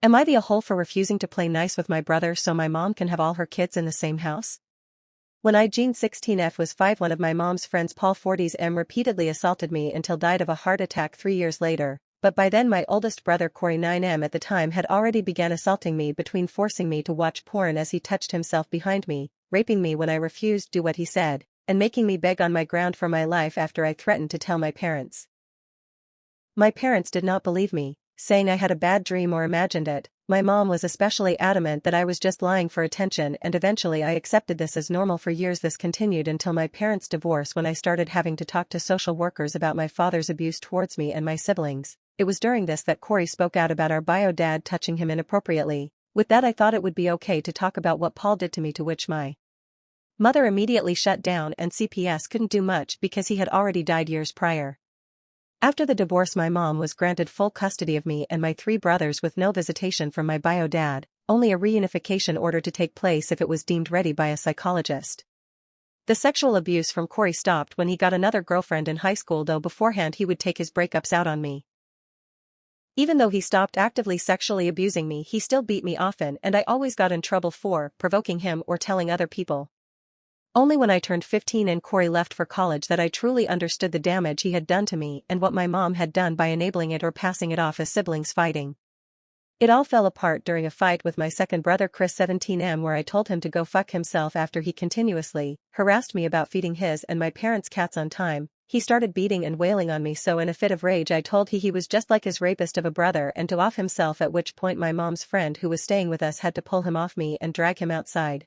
Am I the a-hole for refusing to play nice with my brother so my mom can have all her kids in the same house? When I Jean 16F was 5, one of my mom's friends Paul 40s M repeatedly assaulted me until died of a heart attack 3 years later, but by then my oldest brother Corey 9M at the time had already began assaulting me, between forcing me to watch porn as he touched himself behind me, raping me when I refused do what he said, and making me beg on my ground for my life after I threatened to tell my parents. My parents did not believe me, saying I had a bad dream or imagined it. My mom was especially adamant that I was just lying for attention, and eventually I accepted this as normal. For years this continued until my parents' divorce, when I started having to talk to social workers about my father's abuse towards me and my siblings. It was during this that Corey spoke out about our bio dad touching him inappropriately. With that I thought it would be okay to talk about what Paul did to me, to which my mother immediately shut down, and CPS couldn't do much because he had already died years prior. After the divorce my mom was granted full custody of me and my 3 brothers with no visitation from my bio dad, only a reunification order to take place if it was deemed ready by a psychologist. The sexual abuse from Corey stopped when he got another girlfriend in high school, though beforehand he would take his breakups out on me. Even though he stopped actively sexually abusing me, he still beat me often, and I always got in trouble for provoking him or telling other people. Only when I turned 15 and Corey left for college that I truly understood the damage he had done to me and what my mom had done by enabling it or passing it off as siblings fighting. It all fell apart during a fight with my second brother Chris 17M, where I told him to go fuck himself after he continuously harassed me about feeding his and my parents' cats on time. He started beating and wailing on me, so in a fit of rage I told he was just like his rapist of a brother and to off himself, at which point my mom's friend who was staying with us had to pull him off me and drag him outside.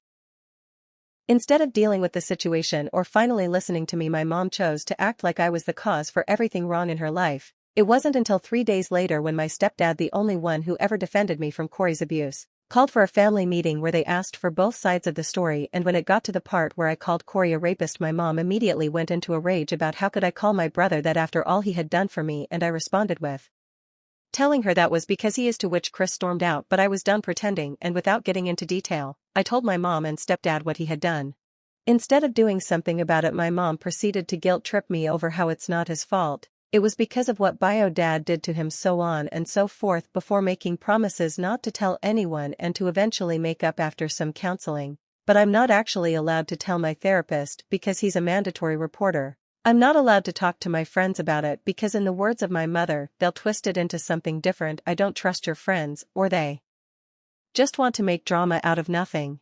Instead of dealing with the situation or finally listening to me, my mom chose to act like I was the cause for everything wrong in her life. It wasn't until 3 days later when my stepdad, the only one who ever defended me from Corey's abuse, called for a family meeting where they asked for both sides of the story, and when it got to the part where I called Corey a rapist, my mom immediately went into a rage about how could I call my brother that after all he had done for me, and I responded with telling her that was because he is, to which Chris stormed out, but I was done pretending, and without getting into detail, I told my mom and stepdad what he had done. Instead of doing something about it, my mom proceeded to guilt trip me over how it's not his fault, it was because of what bio dad did to him, so on and so forth, before making promises not to tell anyone and to eventually make up after some counseling. But I'm not actually allowed to tell my therapist because he's a mandatory reporter. I'm not allowed to talk to my friends about it because, in the words of my mother, they'll twist it into something different. I don't trust your friends, or they just want to make drama out of nothing.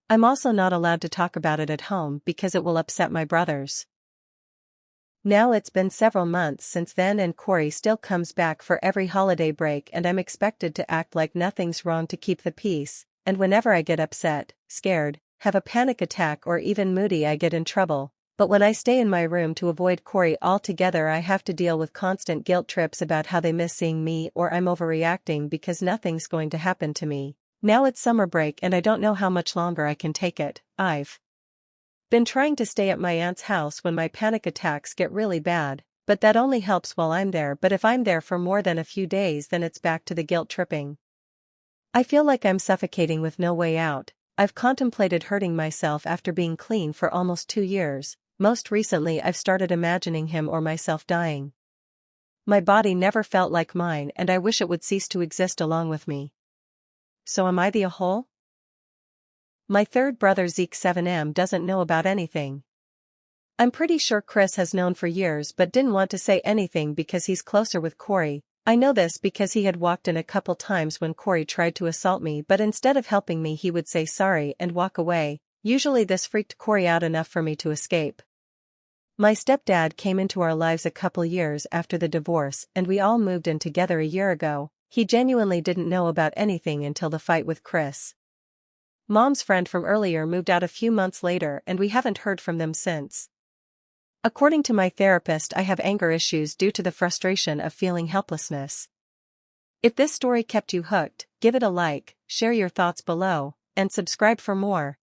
I'm also not allowed to talk about it at home because it will upset my brothers. Now it's been several months since then, and Corey still comes back for every holiday break, and I'm expected to act like nothing's wrong to keep the peace, and whenever I get upset, scared, have a panic attack, or even moody, I get in trouble. But when I stay in my room to avoid Corey altogether, I have to deal with constant guilt trips about how they miss seeing me or I'm overreacting because nothing's going to happen to me. Now it's summer break and I don't know how much longer I can take it. I've been trying to stay at my aunt's house when my panic attacks get really bad, but that only helps while I'm there. But if I'm there for more than a few days, then it's back to the guilt tripping. I feel like I'm suffocating with no way out. I've contemplated hurting myself after being clean for almost 2 years. Most recently I've started imagining him or myself dying. My body never felt like mine, and I wish it would cease to exist along with me. So am I the a-hole? My third brother Zeke 7M doesn't know about anything. I'm pretty sure Chris has known for years but didn't want to say anything because he's closer with Corey. I know this because he had walked in a couple times when Corey tried to assault me, but instead of helping me he would say sorry and walk away. Usually this freaked Corey out enough for me to escape. My stepdad came into our lives a couple years after the divorce, and we all moved in together a year ago. He genuinely didn't know about anything until the fight with Chris. Mom's friend from earlier moved out a few months later, and we haven't heard from them since. According to my therapist, I have anger issues due to the frustration of feeling helplessness. If this story kept you hooked, give it a like, share your thoughts below, and subscribe for more.